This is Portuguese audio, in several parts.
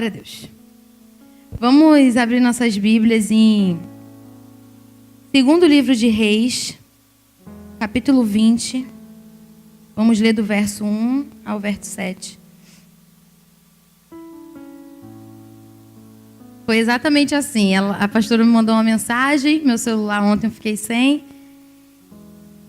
Glória a Deus. Vamos abrir nossas Bíblias em segundo livro de Reis, capítulo 20. Vamos ler do verso 1 ao verso 7. Foi exatamente assim. A pastora me mandou uma mensagem, meu celular ontem eu fiquei sem.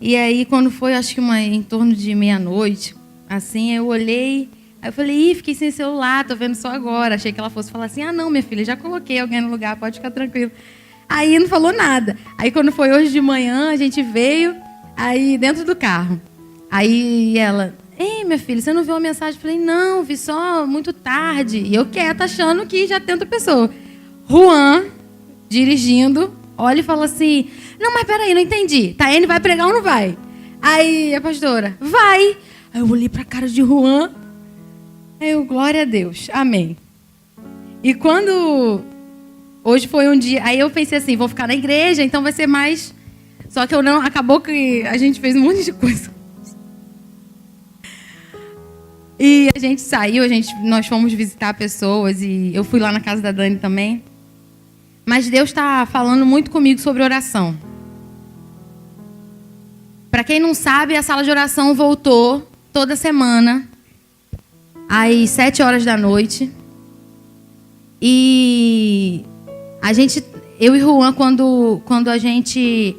E aí, quando foi, acho que em torno de meia-noite, assim, eu olhei, aí eu falei, fiquei sem celular, tô vendo só agora. Achei que ela fosse falar assim, não, minha filha, já coloquei alguém no lugar, pode ficar tranquilo. Aí não falou nada. Aí quando foi hoje de manhã, a gente veio, aí dentro do carro. Aí ela, ei, minha filha, você não viu a mensagem? Eu falei, não, vi só muito tarde. E eu quieta, achando que já tem outra pessoa. Juan, dirigindo, olha e fala assim, não, mas peraí, não entendi. Taene vai pregar ou não vai? Aí a pastora, vai. Aí eu olhei pra cara de Juan, aí eu, glória a Deus, amém. E quando... Hoje foi um dia... Aí eu pensei assim, vou ficar na igreja, então vai ser mais... Só que eu não... Acabou que a gente fez um monte de coisa. E a gente saiu, nós fomos visitar pessoas e eu fui lá na casa da Dani também. Mas Deus está falando muito comigo sobre oração. Para quem não sabe, a sala de oração voltou toda semana, às 7 horas da noite. E eu e Juan, quando a gente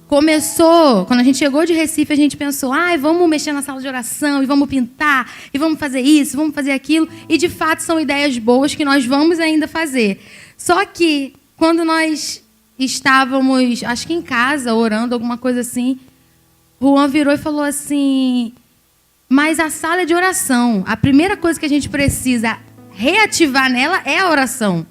começou, quando a gente chegou de Recife, a gente pensou, vamos mexer na sala de oração, e vamos pintar, e vamos fazer isso, vamos fazer aquilo. E, de fato, são ideias boas que nós vamos ainda fazer. Só que, quando nós estávamos, acho que em casa, orando, alguma coisa assim, Juan virou e falou assim, mas a sala é de oração. A primeira coisa que a gente precisa reativar nela é a oração.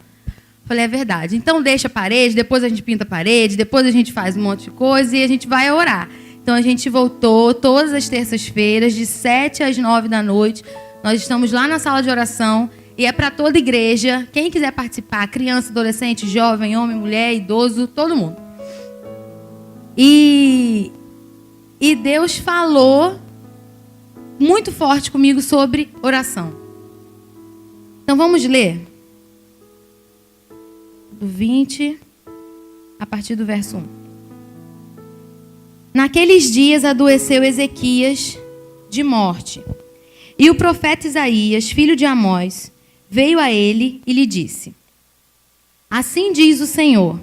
Falei, é verdade. Então deixa a parede, depois a gente pinta a parede, depois a gente faz um monte de coisa e a gente vai orar. Então a gente voltou todas as terças-feiras, de 7 às 9 da noite. Nós estamos lá na sala de oração e é para toda igreja. Quem quiser participar, criança, adolescente, jovem, homem, mulher, idoso, todo mundo. E Deus falou muito forte comigo sobre oração. Então vamos ler. Do 20, a partir do verso 1. Naqueles dias adoeceu Ezequias de morte. E o profeta Isaías, filho de Amós, veio a ele e lhe disse: assim diz o Senhor,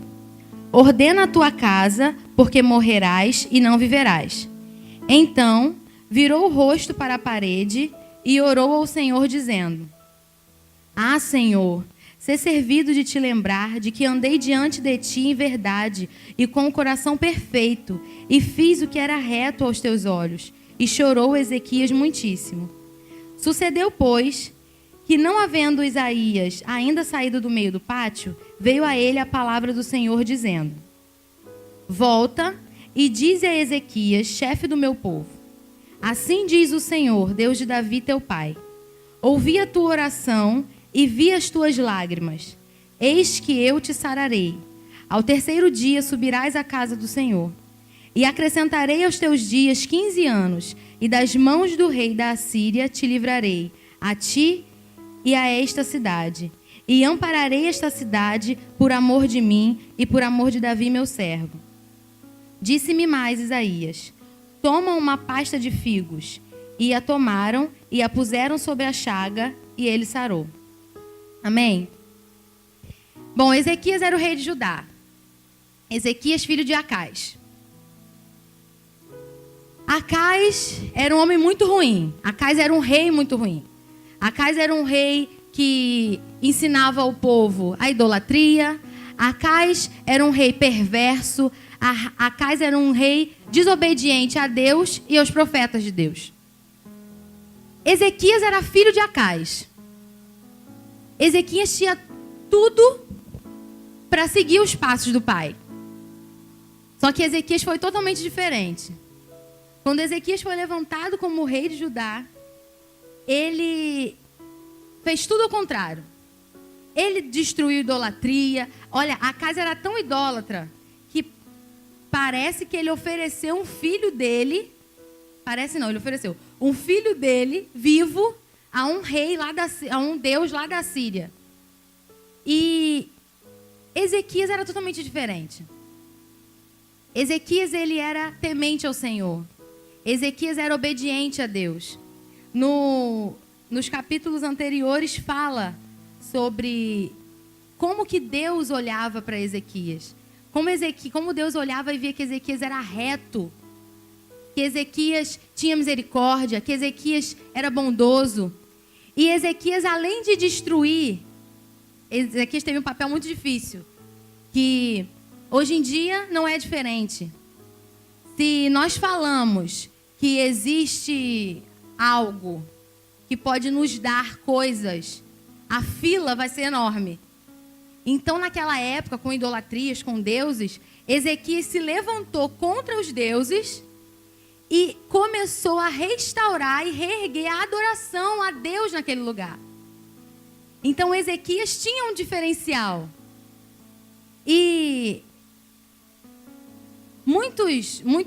ordena a tua casa, porque morrerás e não viverás. Então virou o rosto para a parede e orou ao Senhor, dizendo: Senhor, ser servido de te lembrar de que andei diante de ti em verdade e com o coração perfeito, e fiz o que era reto aos teus olhos. E chorou Ezequias muitíssimo. Sucedeu, pois, que não havendo Isaías ainda saído do meio do pátio, veio a ele a palavra do Senhor, dizendo: volta e dize a Ezequias, chefe do meu povo: assim diz o Senhor, Deus de Davi teu pai: ouvi a tua oração e vi as tuas lágrimas. Eis que eu te sararei. Ao terceiro dia subirás à casa do Senhor. E acrescentarei aos teus dias 15 anos, e das mãos do rei da Assíria te livrarei, a ti e a esta cidade. E ampararei esta cidade por amor de mim e por amor de Davi meu servo. Disse-me mais Isaías: toma uma pasta de figos. E a tomaram e a puseram sobre a chaga, e ele sarou. Amém? Bom, Ezequias era o rei de Judá. Ezequias, filho de Acás. Acás era um homem muito ruim. Acás era um rei muito ruim. Acás era um rei que ensinava ao povo a idolatria. Acás era um rei perverso. Acás era um rei desobediente a Deus e aos profetas de Deus. Ezequias era filho de Acás. Ezequias tinha tudo para seguir os passos do pai. Só que Ezequias foi totalmente diferente. Quando Ezequias foi levantado como rei de Judá, ele fez tudo ao contrário. Ele destruiu a idolatria. Olha, Acás era tão idólatra que parece que ele ofereceu um filho dele. Parece não, ele ofereceu um filho dele vivo a um rei a um deus lá da Síria. E Ezequias era totalmente diferente. Ezequias, ele era temente ao Senhor. Ezequias era obediente a Deus. Nos capítulos anteriores fala sobre como que Deus olhava para Ezequias. Como Deus olhava e via que Ezequias era reto. Que Ezequias tinha misericórdia. Que Ezequias era bondoso. E Ezequias, além de destruir, Ezequias teve um papel muito difícil. Que hoje em dia não é diferente. Se nós falamos que existe algo que pode nos dar coisas, a fila vai ser enorme. Então, naquela época, com idolatrias, com deuses, Ezequias se levantou contra os deuses e começou a restaurar e reerguer a adoração a Deus naquele lugar. Então, Ezequias tinha um diferencial. E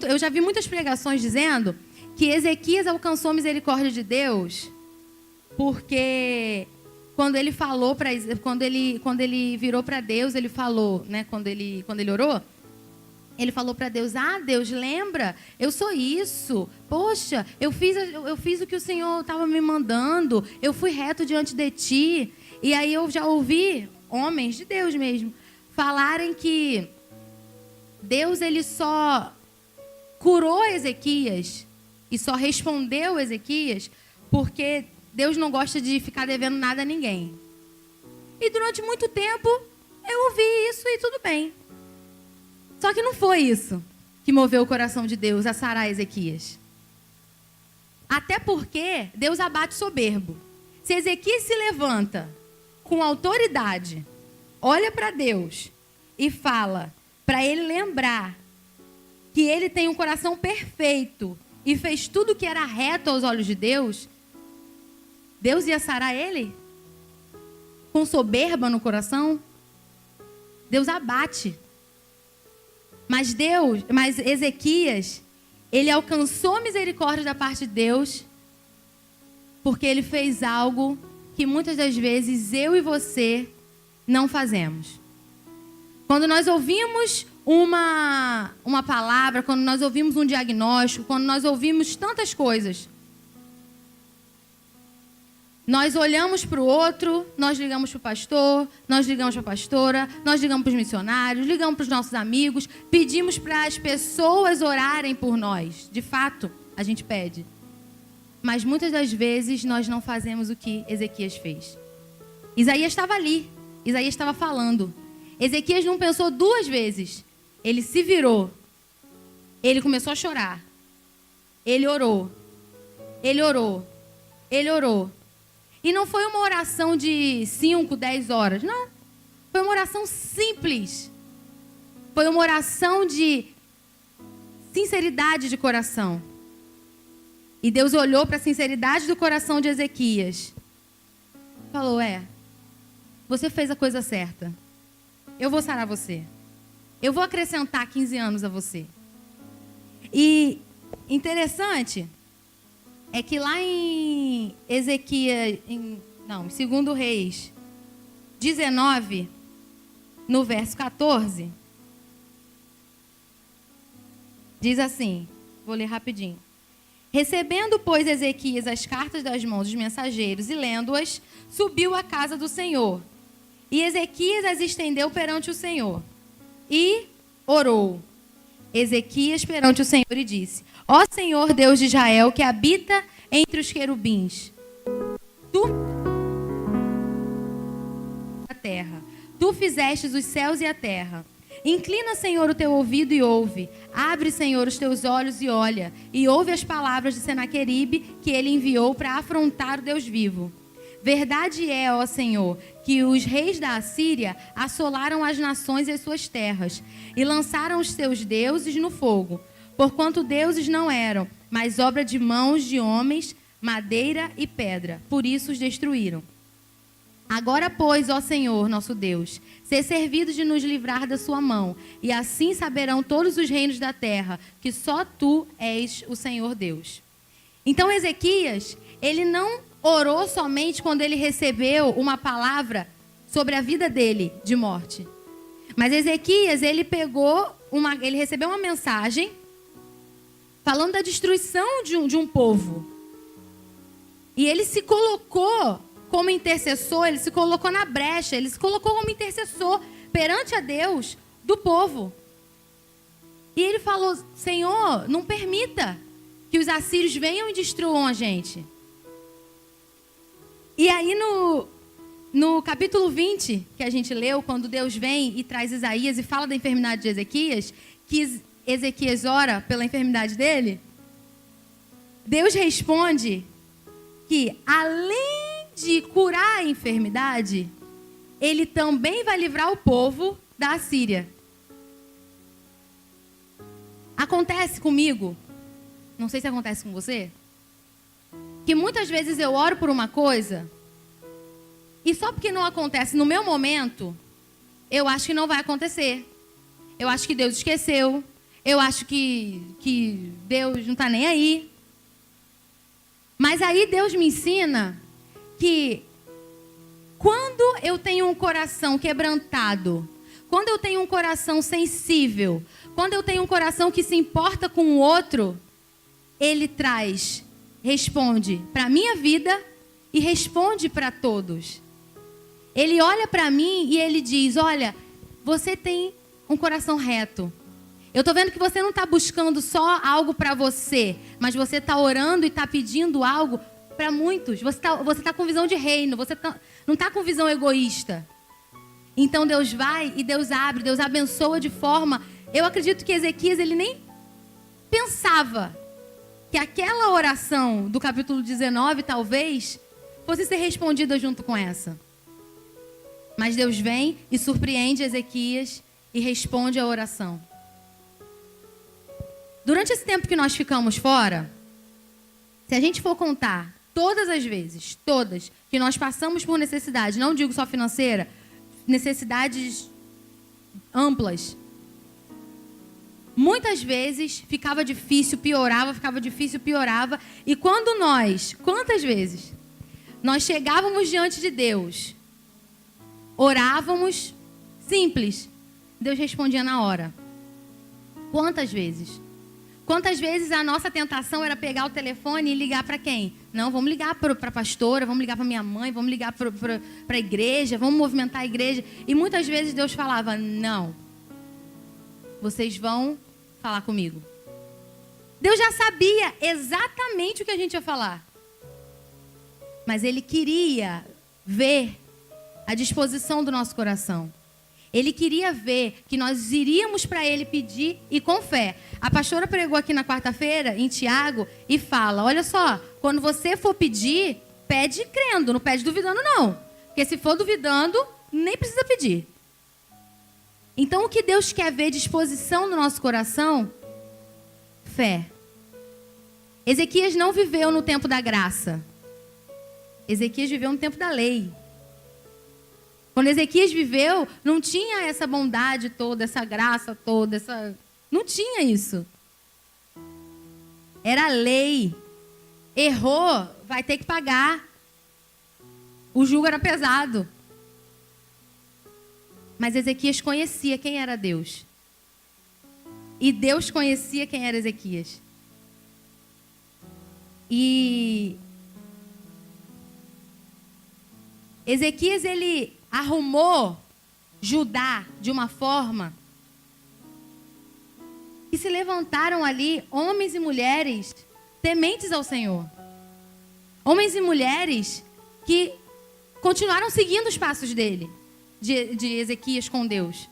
eu já vi muitas pregações dizendo que Ezequias alcançou a misericórdia de Deus porque quando ele falou quando ele virou para Deus, ele falou, né, quando ele orou, ele falou para Deus: "Ah, Deus, lembra? Eu sou isso. Poxa, eu fiz o que o Senhor estava me mandando. Eu fui reto diante de ti." E aí eu já ouvi homens de Deus mesmo falarem que Deus, ele só curou Ezequias e só respondeu Ezequias porque Deus não gosta de ficar devendo nada a ninguém. E durante muito tempo eu ouvi isso e tudo bem. Só que não foi isso que moveu o coração de Deus a sarar Ezequias. Até porque Deus abate soberbo. Se Ezequias se levanta com autoridade, olha para Deus e fala para ele lembrar que ele tem um coração perfeito e fez tudo que era reto aos olhos de Deus, Deus ia sarar ele? Com soberba no coração? Deus abate. Mas Ezequias, ele alcançou a misericórdia da parte de Deus porque ele fez algo que muitas das vezes eu e você não fazemos. Quando nós ouvimos uma palavra, quando nós ouvimos um diagnóstico, quando nós ouvimos tantas coisas, nós olhamos para o outro, nós ligamos para o pastor, nós ligamos para a pastora, nós ligamos para os missionários, ligamos para os nossos amigos, pedimos para as pessoas orarem por nós. De fato, a gente pede. Mas muitas das vezes nós não fazemos o que Ezequias fez. Isaías estava ali, Isaías estava falando. Ezequias não pensou duas vezes. Ele se virou. Ele começou a chorar. Ele orou. Ele orou. Ele orou. E não foi uma oração de 5, 10 horas. Não. Foi uma oração simples. Foi uma oração de sinceridade de coração. E Deus olhou para a sinceridade do coração de Ezequias. Falou: você fez a coisa certa. Eu vou sarar você. Eu vou acrescentar 15 anos a você. E interessante é que lá em Ezequias, em 2 Reis 19, no verso 14, diz assim, vou ler rapidinho. Recebendo, pois, Ezequias as cartas das mãos dos mensageiros e lendo-as, subiu à casa do Senhor. E Ezequias as estendeu perante o Senhor. E orou. Ezequias perante o Senhor e disse: Ó Senhor Deus de Israel, que habita entre os querubins, Tu fizestes os céus e a terra. Inclina, Senhor, o teu ouvido e ouve. Abre, Senhor, os teus olhos e olha. E ouve as palavras de Senaqueribe, que ele enviou para afrontar o Deus vivo. Verdade é, ó Senhor, que os reis da Assíria assolaram as nações e as suas terras, e lançaram os seus deuses no fogo, porquanto deuses não eram, mas obra de mãos de homens, madeira e pedra. Por isso os destruíram. Agora, pois, ó Senhor, nosso Deus, ser servido de nos livrar da sua mão, e assim saberão todos os reinos da terra, que só tu és o Senhor Deus. Então, Ezequias, ele não orou somente quando ele recebeu uma palavra sobre a vida dele de morte. Mas Ezequias, ele recebeu uma mensagem falando da destruição de um povo. E ele se colocou como intercessor, ele se colocou na brecha, ele se colocou como intercessor perante a Deus do povo. E ele falou: Senhor, não permita que os assírios venham e destruam a gente. E aí no capítulo 20, que a gente leu, quando Deus vem e traz Isaías e fala da enfermidade de Ezequias, que Ezequias ora pela enfermidade dele, Deus responde que, além de curar a enfermidade, ele também vai livrar o povo da Assíria. Acontece comigo, não sei se acontece com você, que muitas vezes eu oro por uma coisa e só porque não acontece no meu momento, eu acho que não vai acontecer. Eu acho que Deus esqueceu. Eu acho que Deus não está nem aí. Mas aí Deus me ensina que quando eu tenho um coração quebrantado, quando eu tenho um coração sensível, quando eu tenho um coração que se importa com o outro, Ele responde para a minha vida e responde para todos. Ele olha para mim e ele diz: olha, você tem um coração reto. Eu estou vendo que você não está buscando só algo para você, mas você está orando e está pedindo algo para muitos. Você tá com visão de reino, você não está com visão egoísta. Então Deus vai e Deus abre, Deus abençoa de forma... Eu acredito que Ezequias, ele nem pensava que aquela oração do capítulo 19, talvez, fosse ser respondida junto com essa. Mas Deus vem e surpreende Ezequias e responde a oração. Durante esse tempo que nós ficamos fora, se a gente for contar todas as vezes, todas, que nós passamos por necessidade, não digo só financeira, necessidades amplas, muitas vezes ficava difícil, piorava, e quantas vezes nós chegávamos diante de Deus, orávamos, simples, Deus respondia na hora. Quantas vezes? Quantas vezes a nossa tentação era pegar o telefone e ligar para quem? Não, vamos ligar para a pastora, vamos ligar para minha mãe, vamos ligar para a igreja, vamos movimentar a igreja. E muitas vezes Deus falava: não, vocês vão falar comigo. Deus já sabia exatamente o que a gente ia falar. Mas Ele queria ver a disposição do nosso coração. Ele queria ver que nós iríamos para Ele pedir e com fé. A pastora pregou aqui na quarta-feira, em Tiago, e fala: olha só, quando você for pedir, pede crendo, não pede duvidando não. Porque se for duvidando, nem precisa pedir. Então o que Deus quer ver, disposição no nosso coração? Fé. Ezequias não viveu no tempo da graça. Ezequias viveu no tempo da lei. Quando Ezequias viveu, não tinha essa bondade toda, essa graça toda, não tinha isso. Era lei. Errou, vai ter que pagar. O jugo era pesado. Mas Ezequias conhecia quem era Deus. E Deus conhecia quem era Ezequias. E Ezequias, ele arrumou Judá de uma forma que se levantaram ali homens e mulheres tementes ao Senhor. Homens e mulheres que continuaram seguindo os passos dele, de Ezequias com Deus.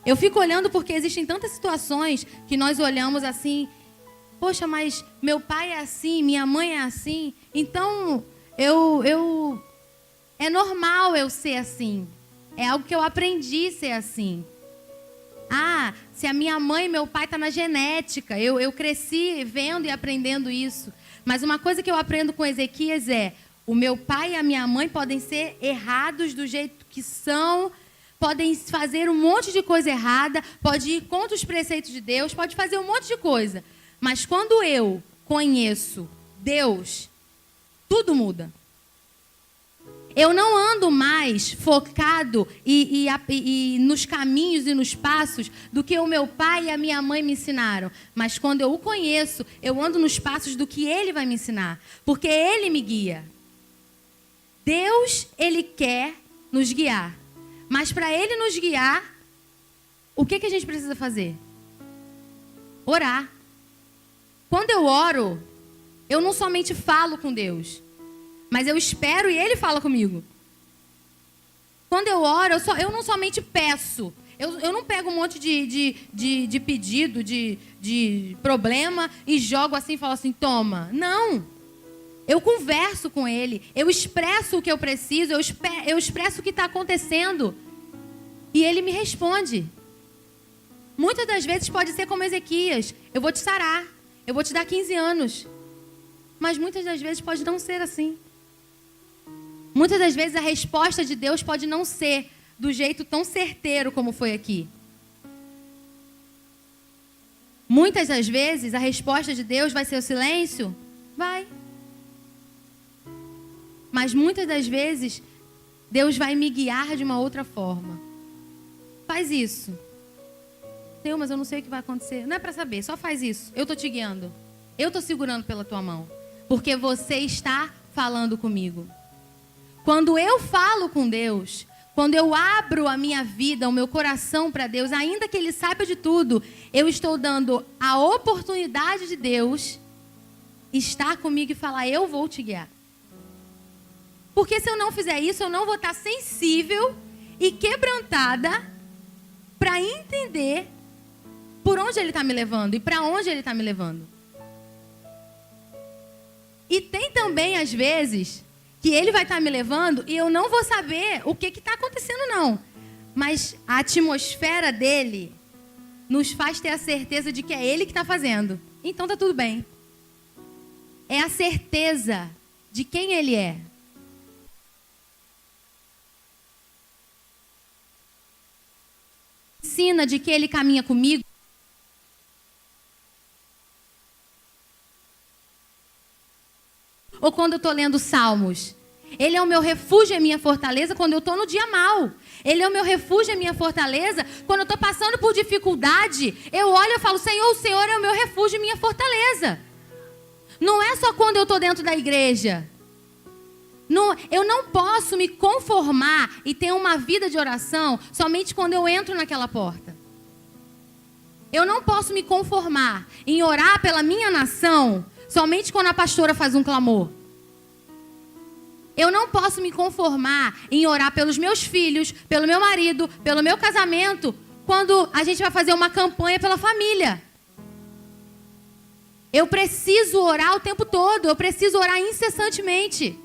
Eu fico olhando porque existem tantas situações que nós olhamos assim: poxa, mas meu pai é assim, minha mãe é assim, então é normal eu ser assim. É algo que eu aprendi a ser assim. Ah, se a minha mãe e meu pai estão na genética, eu cresci vendo e aprendendo isso. Mas uma coisa que eu aprendo com Ezequias é: o meu pai e a minha mãe podem ser errados do jeito que são, podem fazer um monte de coisa errada, pode ir contra os preceitos de Deus, pode fazer um monte de coisa. Mas quando eu conheço Deus, Tudo muda. Eu não ando mais focado e nos caminhos e nos passos do que o meu pai e a minha mãe me ensinaram. Mas quando eu o conheço, eu ando nos passos do que ele vai me ensinar. Porque ele me guia. Deus, ele quer nos guiar. Mas para ele nos guiar, o que a gente precisa fazer? Orar. Quando eu oro, eu não somente falo com Deus, mas eu espero e ele fala comigo. Quando eu oro, eu não somente peço. Eu não pego um monte de pedido, de problema e jogo assim e falo assim, toma. Não. Eu converso com ele. Eu expresso o que eu preciso. Eu expresso o que está acontecendo. E ele me responde. Muitas das vezes pode ser como Ezequias. Eu vou te sarar. Eu vou te dar 15 anos. Mas muitas das vezes pode não ser assim. Muitas das vezes a resposta de Deus pode não ser do jeito tão certeiro como foi aqui. Muitas das vezes a resposta de Deus vai ser o silêncio? Vai. Mas muitas das vezes Deus vai me guiar de uma outra forma. Faz isso. Deus, mas eu não sei o que vai acontecer. Não é para saber, só faz isso. Eu estou te guiando. Eu estou segurando pela tua mão. Porque você está falando comigo. Quando eu falo com Deus, quando eu abro a minha vida, o meu coração para Deus, ainda que Ele saiba de tudo, eu estou dando a oportunidade de Deus estar comigo e falar, eu vou te guiar. Porque se eu não fizer isso, eu não vou estar sensível e quebrantada para entender por onde Ele está me levando e para onde Ele está me levando. E tem também, às vezes, que Ele vai estar me levando e eu não vou saber o que está acontecendo, não. Mas a atmosfera dele nos faz ter a certeza de que é Ele que está fazendo. Então está tudo bem. É a certeza de quem Ele é. Ensina de que Ele caminha comigo. Ou quando eu estou lendo Salmos. Ele é o meu refúgio e a minha fortaleza quando eu estou no dia mau. Ele é o meu refúgio e a minha fortaleza quando eu estou passando por dificuldade. Eu olho e falo, Senhor, o Senhor é o meu refúgio e minha fortaleza. Não é só quando eu estou dentro da igreja. Não, eu não posso me conformar e ter uma vida de oração somente quando eu entro naquela porta. Eu não posso me conformar em orar pela minha nação somente quando a pastora faz um clamor. Eu não posso me conformar em orar pelos meus filhos, pelo meu marido, pelo meu casamento, quando a gente vai fazer uma campanha pela família. Eu preciso orar o tempo todo, eu preciso orar incessantemente.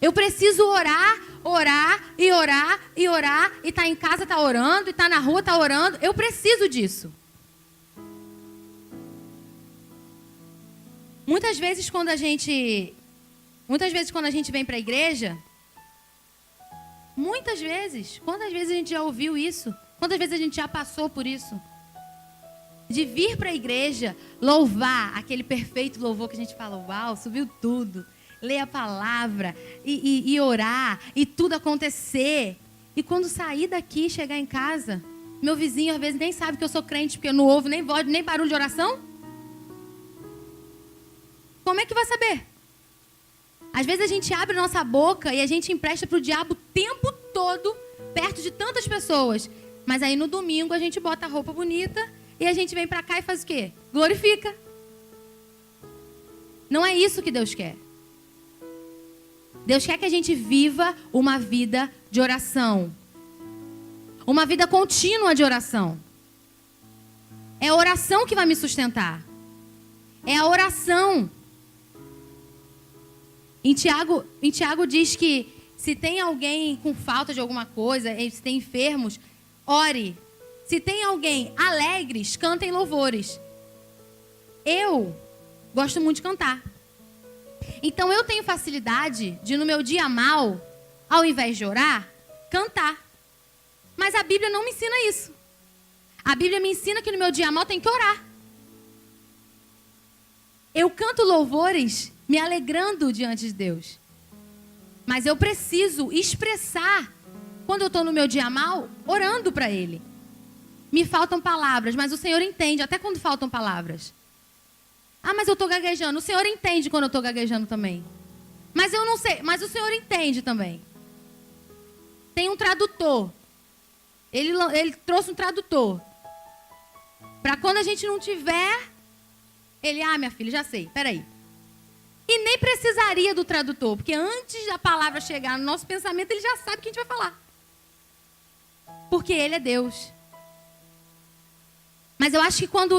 Eu preciso orar, e tá em casa, tá orando, e tá na rua, tá orando. Eu preciso disso. Muitas vezes quando a gente vem para a igreja, quantas vezes a gente já ouviu isso? Quantas vezes a gente já passou por isso? De vir para a igreja, louvar, aquele perfeito louvor que a gente fala, uau, subiu tudo. Ler a palavra e orar e tudo acontecer. E quando sair daqui, chegar em casa, meu vizinho às vezes nem sabe que eu sou crente, porque não ouve nem voz, nem barulho de oração. Como é que vai saber? Às vezes a gente abre nossa boca e a gente empresta para o diabo o tempo todo, perto de tantas pessoas. Mas aí no domingo a gente bota a roupa bonita e a gente vem para cá e faz o quê? Glorifica. Não é isso que Deus quer. Deus quer que a gente viva uma vida de oração. Uma vida contínua de oração. É a oração que vai me sustentar. É a oração. Em Tiago diz que se tem alguém com falta de alguma coisa, se tem enfermos, ore. Se tem alguém alegres, cantem louvores. Eu gosto muito de cantar. Então eu tenho facilidade de no meu dia mal, ao invés de orar, cantar. Mas a Bíblia não me ensina isso. A Bíblia me ensina que no meu dia mal tem que orar. Eu canto louvores me alegrando diante de Deus. Mas eu preciso expressar, quando eu estou no meu dia mal, orando para Ele. Me faltam palavras, mas o Senhor entende, até quando faltam palavras. Ah, mas eu estou gaguejando. O Senhor entende quando eu estou gaguejando também. Mas eu não sei, mas o Senhor entende também. Tem um tradutor. Ele trouxe um tradutor. Para quando a gente não tiver, ele, minha filha, já sei, peraí. E nem precisaria do tradutor, porque antes da palavra chegar no nosso pensamento, ele já sabe o que a gente vai falar. Porque ele é Deus. Mas eu acho que quando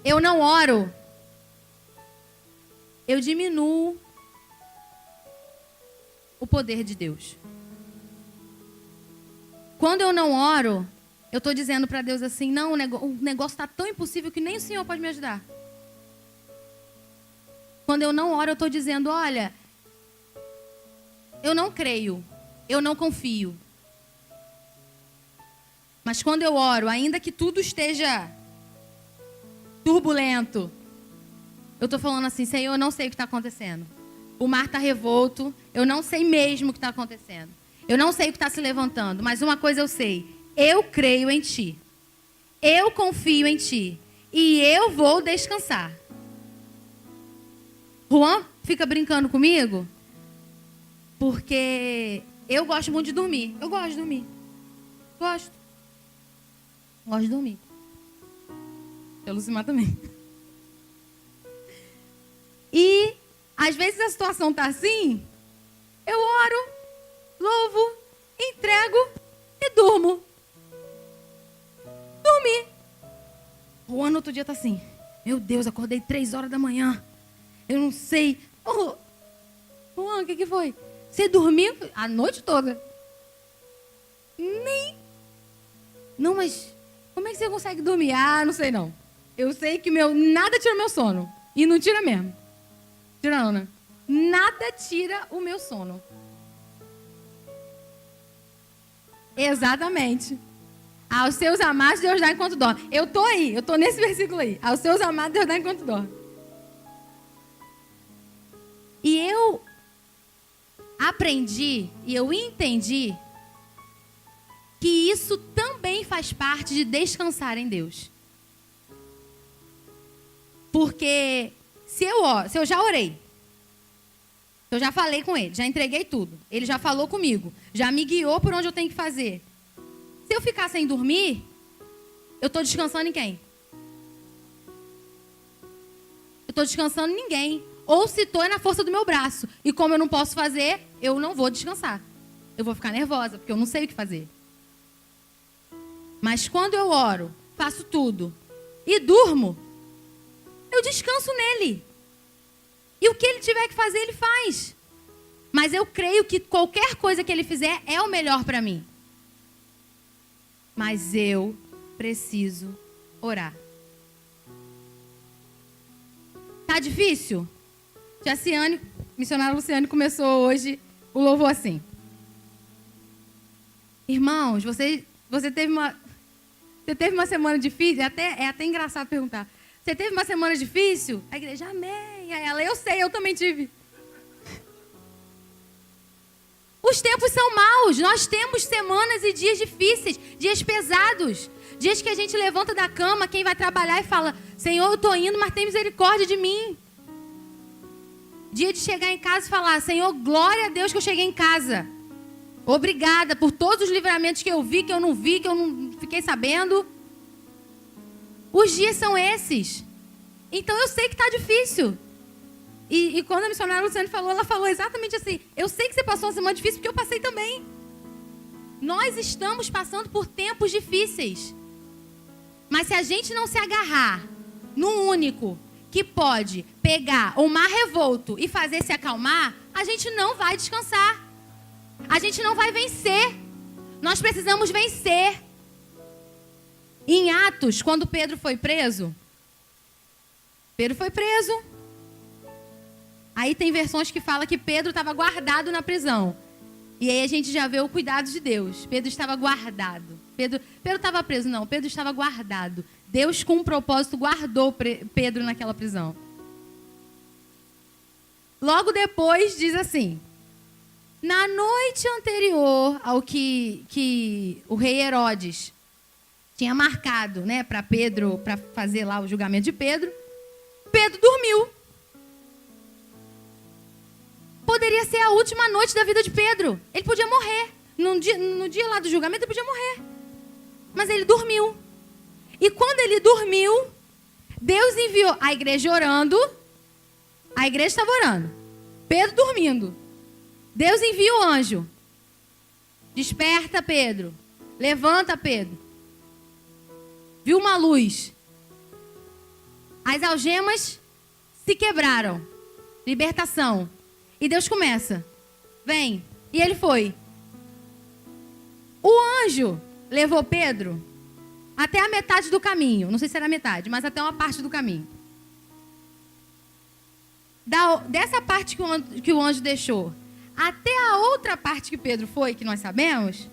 eu não oro, eu diminuo o poder de Deus. Quando eu não oro, eu estou dizendo para Deus assim, não, o negócio está tão impossível que nem o Senhor pode me ajudar. Quando eu não oro, eu estou dizendo, olha, eu não creio, eu não confio. Mas quando eu oro, ainda que tudo esteja turbulento, eu estou falando assim, Senhor, eu não sei o que está acontecendo. O mar está revolto, eu não sei mesmo o que está acontecendo. Eu não sei o que está se levantando, mas uma coisa eu sei. Eu creio em Ti. Eu confio em Ti. E eu vou descansar. Juan fica brincando comigo? Porque eu gosto muito de dormir. Eu gosto de dormir. Gosto de dormir. A Lucimar também. E às vezes a situação está assim, eu oro, louvo, entrego e durmo. Dormi. Juan no outro dia está assim, meu Deus, acordei 3 horas da manhã. Eu não sei. Juan, o que foi? Você dormiu a noite toda? Nem. Não, mas como é que você consegue dormir? Não sei não. Eu sei que nada tira meu sono. E não tira mesmo. Tira não, né? Nada tira o meu sono. Exatamente. Aos seus amados Deus dá enquanto dorme. Eu tô nesse versículo aí. Aos seus amados Deus dá enquanto dorme. E eu aprendi e eu entendi que isso também faz parte de descansar em Deus. Porque se eu já orei, eu já falei com Ele, já entreguei tudo, Ele já falou comigo, já me guiou por onde eu tenho que fazer. Se eu ficar sem dormir, eu estou descansando em quem? Eu estou descansando em ninguém. Ou se estou é na força do meu braço. E como eu não posso fazer, eu não vou descansar. Eu vou ficar nervosa, porque eu não sei o que fazer. Mas quando eu oro, faço tudo e durmo, eu descanso nele. E o que ele tiver que fazer, ele faz. Mas eu creio que qualquer coisa que ele fizer é o melhor para mim. Mas eu preciso orar. Tá difícil? Jaciane, missionária Luciane, começou hoje o louvor assim. Irmãos, você teve uma semana difícil? É até engraçado perguntar. Você teve uma semana difícil? A igreja, amém. Aí ela, eu sei, eu também tive. Os tempos são maus. Nós temos semanas e dias difíceis, dias pesados. Dias que a gente levanta da cama, quem vai trabalhar e fala, Senhor, eu estou indo, mas tem misericórdia de mim. Dia de chegar em casa e falar, Senhor, glória a Deus que eu cheguei em casa. Obrigada por todos os livramentos que eu vi, que eu não vi, que eu não fiquei sabendo. Os dias são esses. Então eu sei que está difícil. E quando a missionária Luciane falou, ela falou exatamente assim, eu sei que você passou uma semana difícil porque eu passei também. Nós estamos passando por tempos difíceis. Mas se a gente não se agarrar num único que pode pegar o mar revolto e fazer se acalmar, a gente não vai descansar. A gente não vai vencer. Nós precisamos vencer. Em Atos, quando Pedro foi preso, Aí tem versões que falam que Pedro estava guardado na prisão. E aí a gente já vê o cuidado de Deus. Pedro estava guardado. Pedro estava preso, não. Pedro estava guardado. Deus, com um propósito, guardou Pedro naquela prisão. Logo depois diz assim: na noite anterior ao que o rei Herodes tinha marcado, né, para Pedro, para fazer lá o julgamento de Pedro, Pedro dormiu. Poderia ser a última noite da vida de Pedro. Ele podia morrer. No dia lá do julgamento, ele podia morrer. Mas ele dormiu. E quando ele dormiu, Deus enviou a igreja orando. A igreja estava orando. Pedro dormindo. Deus envia o anjo. Desperta, Pedro. Levanta, Pedro. Viu uma luz. As algemas se quebraram. Libertação. E Deus começa. Vem. E ele foi. O anjo levou Pedro até a metade do caminho. Não sei se era a metade, mas até uma parte do caminho. Dessa parte que o anjo deixou até a outra parte que Pedro foi, que nós sabemos,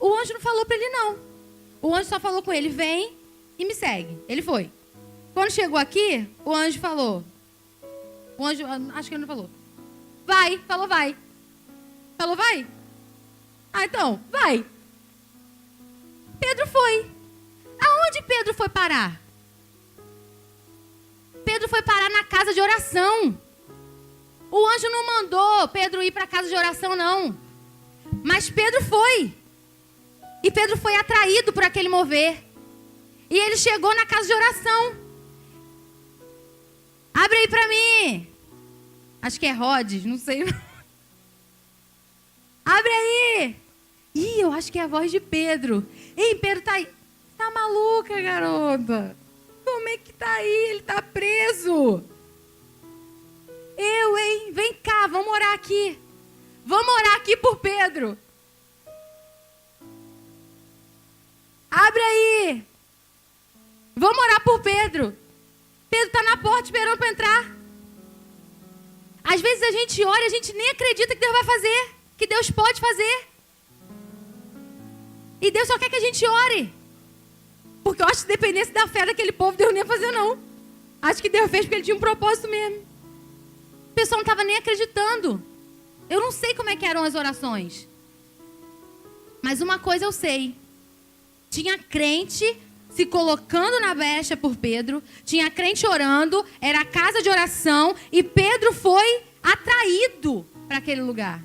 o anjo não falou para ele não. O anjo só falou com ele: vem e me segue. Ele foi. Quando chegou aqui, o anjo falou. O anjo, acho que ele não falou. Vai, falou vai. Falou vai? Ah, então, vai. Pedro foi. Aonde Pedro foi parar? Pedro foi parar na casa de oração. O anjo não mandou Pedro ir para a casa de oração, não. Mas Pedro foi. E Pedro foi atraído por aquele mover. E ele chegou na casa de oração. Abre aí para mim. Acho que é Rhodes, não sei. Abre aí. Ih, eu acho que é a voz de Pedro. Ei, Pedro tá aí. Tá maluca, garota? Como é que tá aí? Ele tá preso. Hein? Vem cá, vamos orar aqui. Vamos orar aqui por Pedro. Abre aí. Vamos orar por Pedro. Pedro tá na porta esperando para entrar. Às vezes a gente ora e a gente nem acredita que Deus vai fazer. Que Deus pode fazer. E Deus só quer que a gente ore. Porque eu acho que se dependesse da fé daquele povo, Deus não ia fazer não. Acho que Deus fez porque ele tinha um propósito mesmo. O pessoal não estava nem acreditando. Eu não sei como é que eram as orações. Mas uma coisa eu sei. Tinha crente se colocando na brecha por Pedro. Tinha crente orando. Era a casa de oração. E Pedro foi atraído para aquele lugar.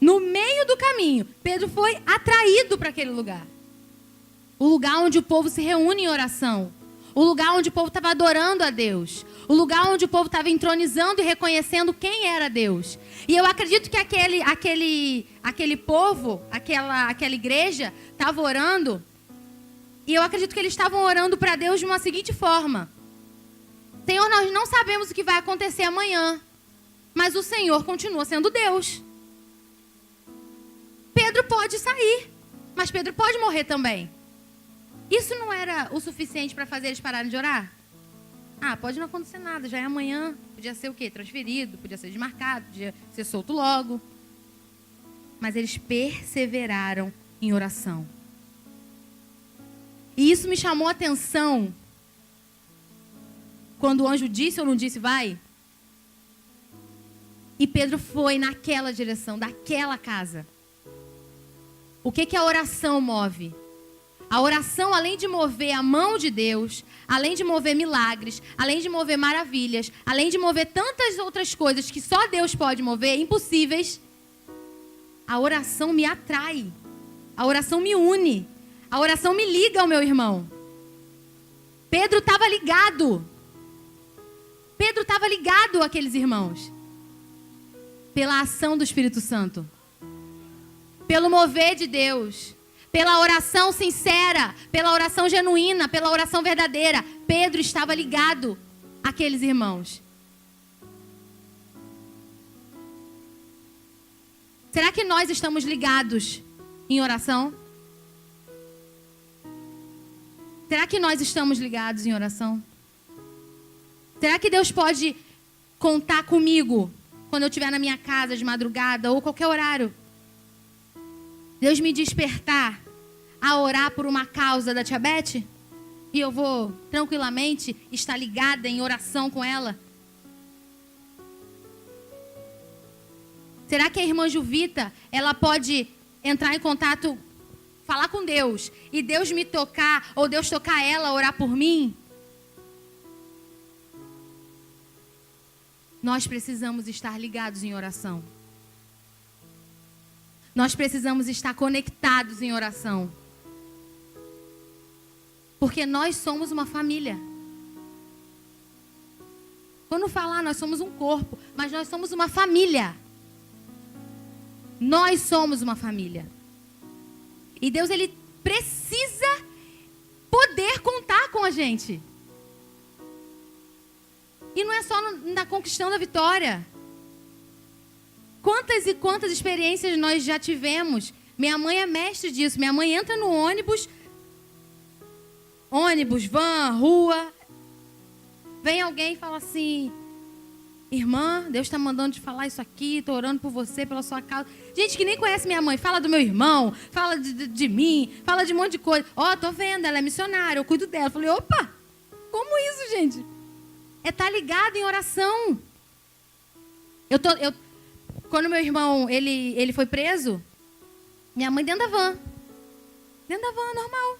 No meio do caminho, Pedro foi atraído para aquele lugar. O lugar onde o povo se reúne em oração. O lugar onde o povo estava adorando a Deus. O lugar onde o povo estava entronizando e reconhecendo quem era Deus. E eu acredito que aquele povo, aquela igreja, estava orando. E eu acredito que eles estavam orando para Deus de uma seguinte forma: Senhor, nós não sabemos o que vai acontecer amanhã, mas o Senhor continua sendo Deus. Pedro pode sair, mas Pedro pode morrer também. Isso não era o suficiente para fazer eles pararem de orar? Ah, pode não acontecer nada, já é amanhã. Podia ser o quê? Transferido, podia ser desmarcado, podia ser solto logo. Mas eles perseveraram em oração. E isso me chamou a atenção quando o anjo disse ou não disse vai. E Pedro foi naquela direção, daquela casa. O que a oração move? A oração, além de mover a mão de Deus, além de mover milagres, além de mover maravilhas, além de mover tantas outras coisas que só Deus pode mover, impossíveis, a oração me atrai. A oração me une. A oração me liga ao meu irmão. Pedro estava ligado. Pedro estava ligado àqueles irmãos. Pela ação do Espírito Santo. Pelo mover de Deus. Pela oração sincera. Pela oração genuína. Pela oração verdadeira. Pedro estava ligado àqueles irmãos. Será que nós estamos ligados em oração? Será que nós estamos ligados em oração? Será que Deus pode contar comigo quando eu estiver na minha casa de madrugada ou qualquer horário? Deus me despertar a orar por uma causa da tia Beth? E eu vou tranquilamente estar ligada em oração com ela? Será que a irmã Juvita, ela pode entrar em contato, falar com Deus, e Deus me tocar, ou Deus tocar ela, orar por mim? Nós precisamos estar ligados em oração. Nós precisamos estar conectados em oração. Porque nós somos uma família. Quando falar, nós somos um corpo, mas nós somos uma família. Nós somos uma família. E Deus, Ele precisa poder contar com a gente. E não é só na conquistão da vitória. Quantas e quantas experiências nós já tivemos. Minha mãe é mestre disso. Minha mãe entra no ônibus, van, rua. Vem alguém e fala assim: irmã, Deus está mandando te falar isso aqui, estou orando por você, pela sua causa. Gente que nem conhece minha mãe, fala do meu irmão, fala de mim, fala de um monte de coisa. Tô vendo, ela é missionária, eu cuido dela. Eu falei, opa, como isso, gente? É estar ligado em oração. Quando meu irmão, ele foi preso, minha mãe dentro da van, normal,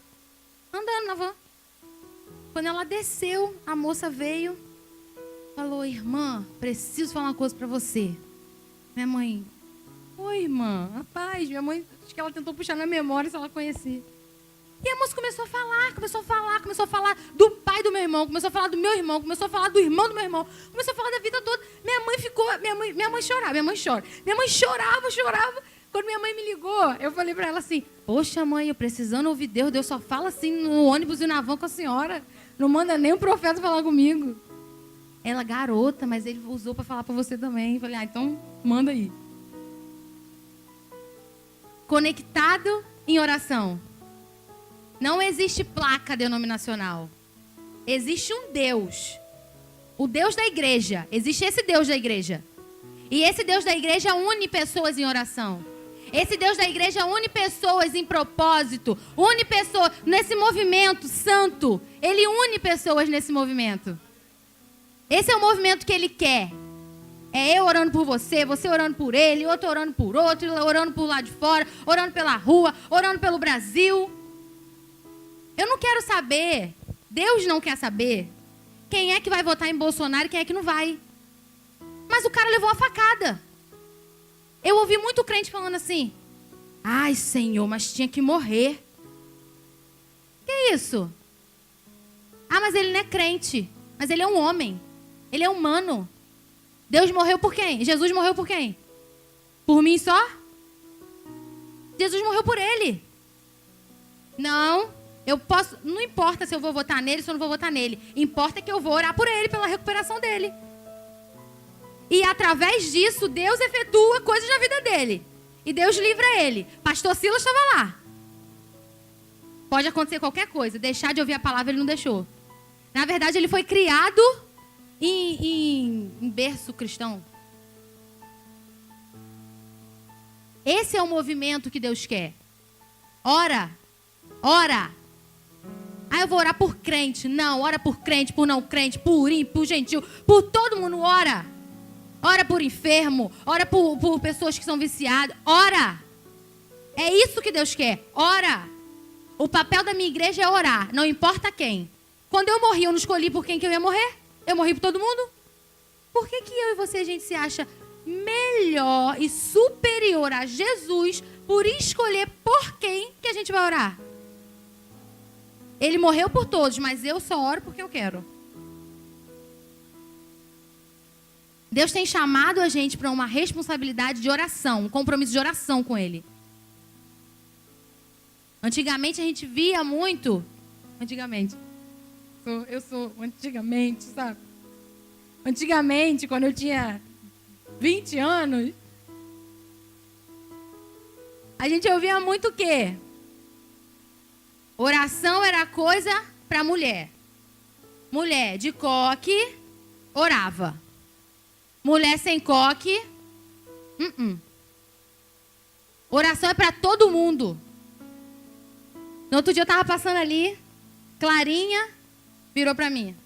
andando na van. Quando ela desceu, a moça veio, falou: irmã, preciso falar uma coisa para você. Minha mãe: oi, irmã, rapaz, minha mãe, acho que ela tentou puxar na memória se ela conhecia. E a moça começou a falar do pai do meu irmão, começou a falar do meu irmão, começou a falar do irmão do meu irmão, começou a falar da vida toda. Minha mãe chorava, minha mãe chorava. Quando minha mãe me ligou, eu falei para ela assim: poxa, mãe, eu precisando ouvir Deus só fala assim no ônibus e na van com a senhora, não manda nem o profeta falar comigo. Ela: garota, mas ele usou para falar para você também. Eu falei: então manda aí. Conectado em oração. Não existe placa denominacional. Existe um Deus. O Deus da igreja. Existe esse Deus da igreja. E esse Deus da igreja une pessoas em oração. Esse Deus da igreja une pessoas em propósito. Une pessoas nesse movimento santo. Ele une pessoas nesse movimento. Esse é o movimento que Ele quer. É eu orando por você, você orando por ele, outro orando por outro, orando por lá de fora, orando pela rua, orando pelo Brasil. Eu não quero saber, Deus não quer saber quem é que vai votar em Bolsonaro e quem é que não vai. Mas o cara levou a facada. Eu ouvi muito crente falando assim: ai, Senhor, mas tinha que morrer. Que isso? Ah, mas ele não é crente. Mas ele é um homem. Ele é humano. Deus morreu por quem? Jesus morreu por quem? Por mim só? Jesus morreu por ele. Não, eu posso. Não importa se eu vou votar nele ou se eu não vou votar nele. Importa que eu vou orar por ele, pela recuperação dele. E através disso, Deus efetua coisas na vida dele. E Deus livra ele. Pastor Silas estava lá. Pode acontecer qualquer coisa. Deixar de ouvir a palavra, ele não deixou. Na verdade, ele foi criado em berço cristão. Esse é o movimento que Deus quer. Ora. Ah, eu vou orar por crente. Não, ora por crente, por não crente, por ímpio, por gentil, por todo mundo, ora. Ora por enfermo, ora por pessoas que são viciadas. Ora. É isso que Deus quer. Ora. O papel da minha igreja é orar, não importa quem. Quando eu morri, eu não escolhi por quem que eu ia morrer. Eu morri por todo mundo. Por que eu e você, a gente se acha melhor e superior a Jesus por escolher por quem que a gente vai orar? Ele morreu por todos, mas eu só oro porque eu quero. Deus tem chamado a gente para uma responsabilidade de oração, um compromisso de oração com Ele. Antigamente a gente via muito... Antigamente, sabe? Antigamente, quando eu tinha 20 anos, a gente ouvia muito o quê? Oração era coisa para mulher. Mulher de coque, orava. Mulher sem coque, Oração é para todo mundo. No outro dia eu estava passando ali, Clarinha virou para mim: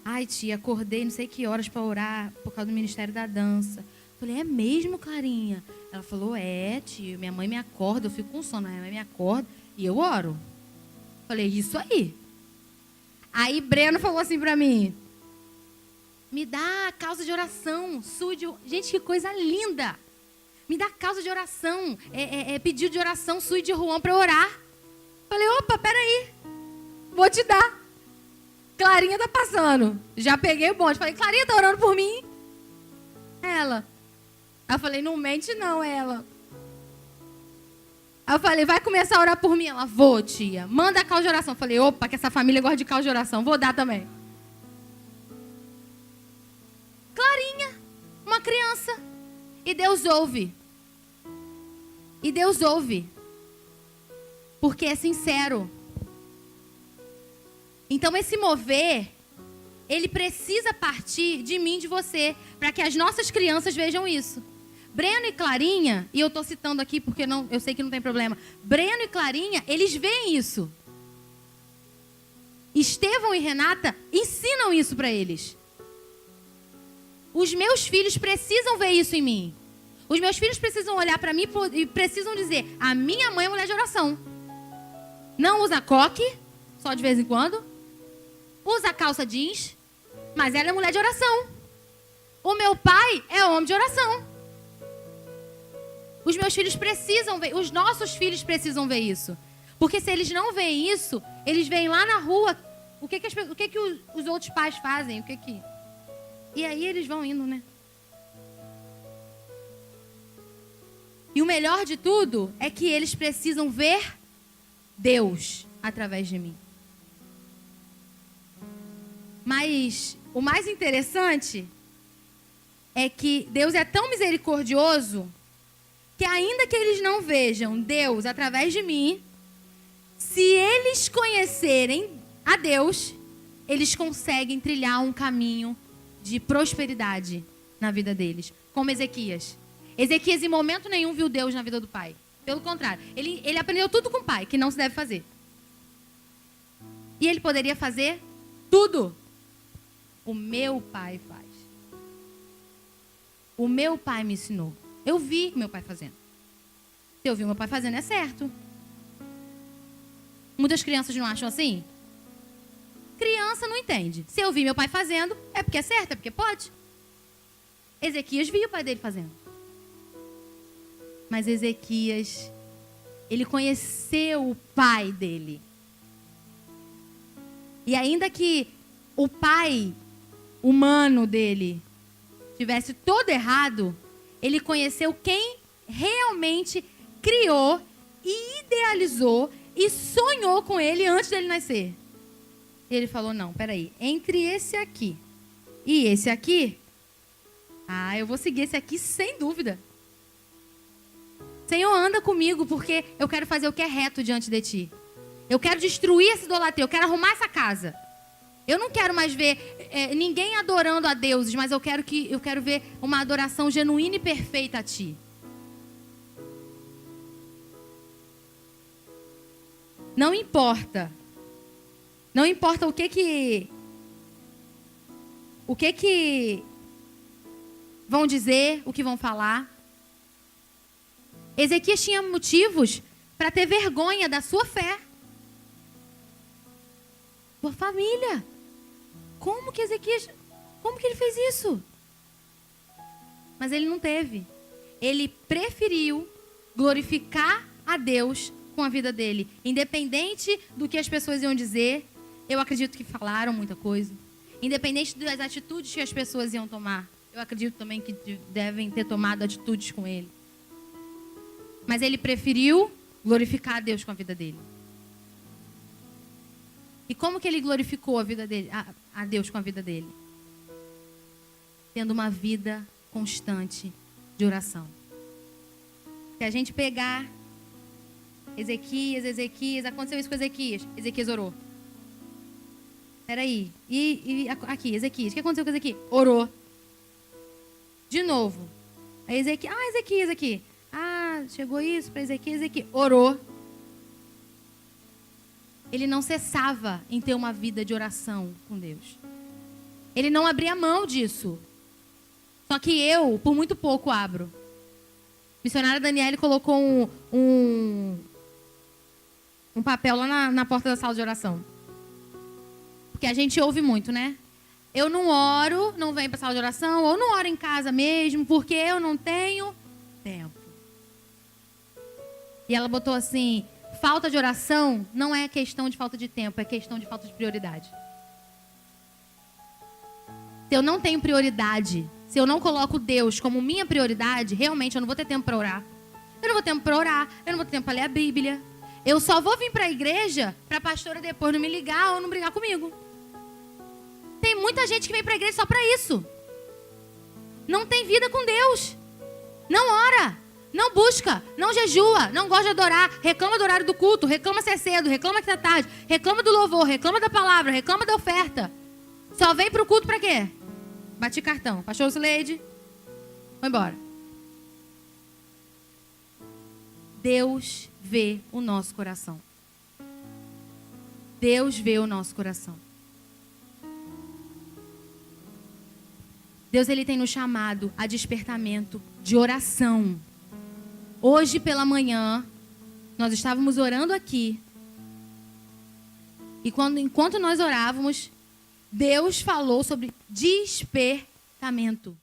ai, tia, acordei não sei que horas para orar por causa do Ministério da Dança. Falei, é mesmo, Clarinha? Ela falou, é, tio, minha mãe me acorda, eu fico com sono, minha mãe me acorda e eu oro. Falei, isso aí. Aí Breno falou assim pra mim, me dá causa de oração, gente, que coisa linda. Me dá causa de oração, pedido de oração, Sui de Juan pra eu orar. Falei, opa, peraí, vou te dar. Clarinha tá passando. Já peguei o bonde. Falei, Clarinha tá orando por mim? Ela. Aí eu falei, não mente não, ela. Aí eu falei, vai começar a orar por mim? Ela, vou, tia. Manda a causa de oração. Eu falei, opa, que essa família gosta de causa de oração. Vou dar também. Clarinha, uma criança. E Deus ouve. E Deus ouve. Porque é sincero. Então esse mover, ele precisa partir de mim, de você, para que as nossas crianças vejam isso. Breno e Clarinha, e eu estou citando aqui porque eu sei que não tem problema. Breno e Clarinha, eles veem isso. Estevão e Renata ensinam isso para eles. Os meus filhos precisam ver isso em mim. Os meus filhos precisam olhar para mim e precisam dizer, a minha mãe é mulher de oração. Não usa coque, só de vez em quando. Usa calça jeans, mas ela é mulher de oração. O meu pai é homem de oração. Os meus filhos precisam ver, os nossos filhos precisam ver isso. Porque se eles não veem isso, eles veem lá na rua, o que os outros pais fazem, E aí eles vão indo, né? E o melhor de tudo é que eles precisam ver Deus através de mim. Mas o mais interessante é que Deus é tão misericordioso que ainda que eles não vejam Deus através de mim, se eles conhecerem a Deus, eles conseguem trilhar um caminho de prosperidade na vida deles. Como Ezequias. Ezequias em momento nenhum viu Deus na vida do pai. Pelo contrário, ele aprendeu tudo com o pai, que não se deve fazer. E ele poderia fazer tudo. O meu pai faz. O meu pai me ensinou. Eu vi meu pai fazendo. Se eu vi meu pai fazendo, é certo. Muitas crianças não acham assim? Criança não entende. Se eu vi meu pai fazendo, é porque é certo, é porque pode. Ezequias viu o pai dele fazendo. Mas Ezequias, ele conheceu o pai dele. E ainda que o pai humano dele tivesse todo errado, ele conheceu quem realmente criou e idealizou e sonhou com ele antes dele nascer. E ele falou, não, peraí, entre esse aqui e esse aqui, eu vou seguir esse aqui sem dúvida. Senhor, anda comigo porque eu quero fazer o que é reto diante de ti. Eu quero destruir essa idolatria, eu quero arrumar essa casa. Eu não quero mais ver ninguém adorando a deuses, mas eu quero ver uma adoração genuína e perfeita a ti. Não importa. Não importa o que vão dizer, o que vão falar. Ezequias tinha motivos para ter vergonha da sua fé. Sua família. Como que ele fez isso? Mas ele não teve. Ele preferiu glorificar a Deus com a vida dele. Independente do que as pessoas iam dizer, eu acredito que falaram muita coisa. Independente das atitudes que as pessoas iam tomar, eu acredito também que devem ter tomado atitudes com ele. Mas ele preferiu glorificar a Deus com a vida dele. E como que ele glorificou a vida dele, a Deus com a vida dele? Tendo uma vida constante de oração. Se a gente pegar Ezequias, aconteceu isso com Ezequias. Ezequias orou. Peraí. E aqui, Ezequias. O que aconteceu com Ezequias? Orou. De novo. Aí Ezequias aqui. Chegou isso para Ezequias. Orou. Ele não cessava em ter uma vida de oração com Deus. Ele não abria mão disso. Só que eu, por muito pouco, abro. A missionária Daniele colocou um papel lá na porta da sala de oração. Porque a gente ouve muito, né? Eu não oro, não venho para a sala de oração, ou não oro em casa mesmo, porque eu não tenho tempo. E ela botou assim, falta de oração não é questão de falta de tempo, é questão de falta de prioridade. Se eu não tenho prioridade, se eu não coloco Deus como minha prioridade, realmente eu não vou ter tempo para orar. Eu não vou ter tempo para orar, eu não vou ter tempo para ler a Bíblia. Eu só vou vir para a igreja para a pastora depois não me ligar ou não brigar comigo. Tem muita gente que vem para a igreja só para isso. Não tem vida com Deus. Não ora, não busca, não jejua, não gosta de adorar, reclama do horário do culto, reclama se é cedo, reclama que tá tarde, reclama do louvor, reclama da palavra, reclama da oferta. Só vem para o culto para quê? Bati cartão. Pastor Sileide, vou embora. Deus vê o nosso coração. Deus vê o nosso coração. Deus, Ele tem nos chamado a despertamento de oração. Hoje pela manhã, nós estávamos orando aqui. E enquanto nós orávamos, Deus falou sobre despertamento.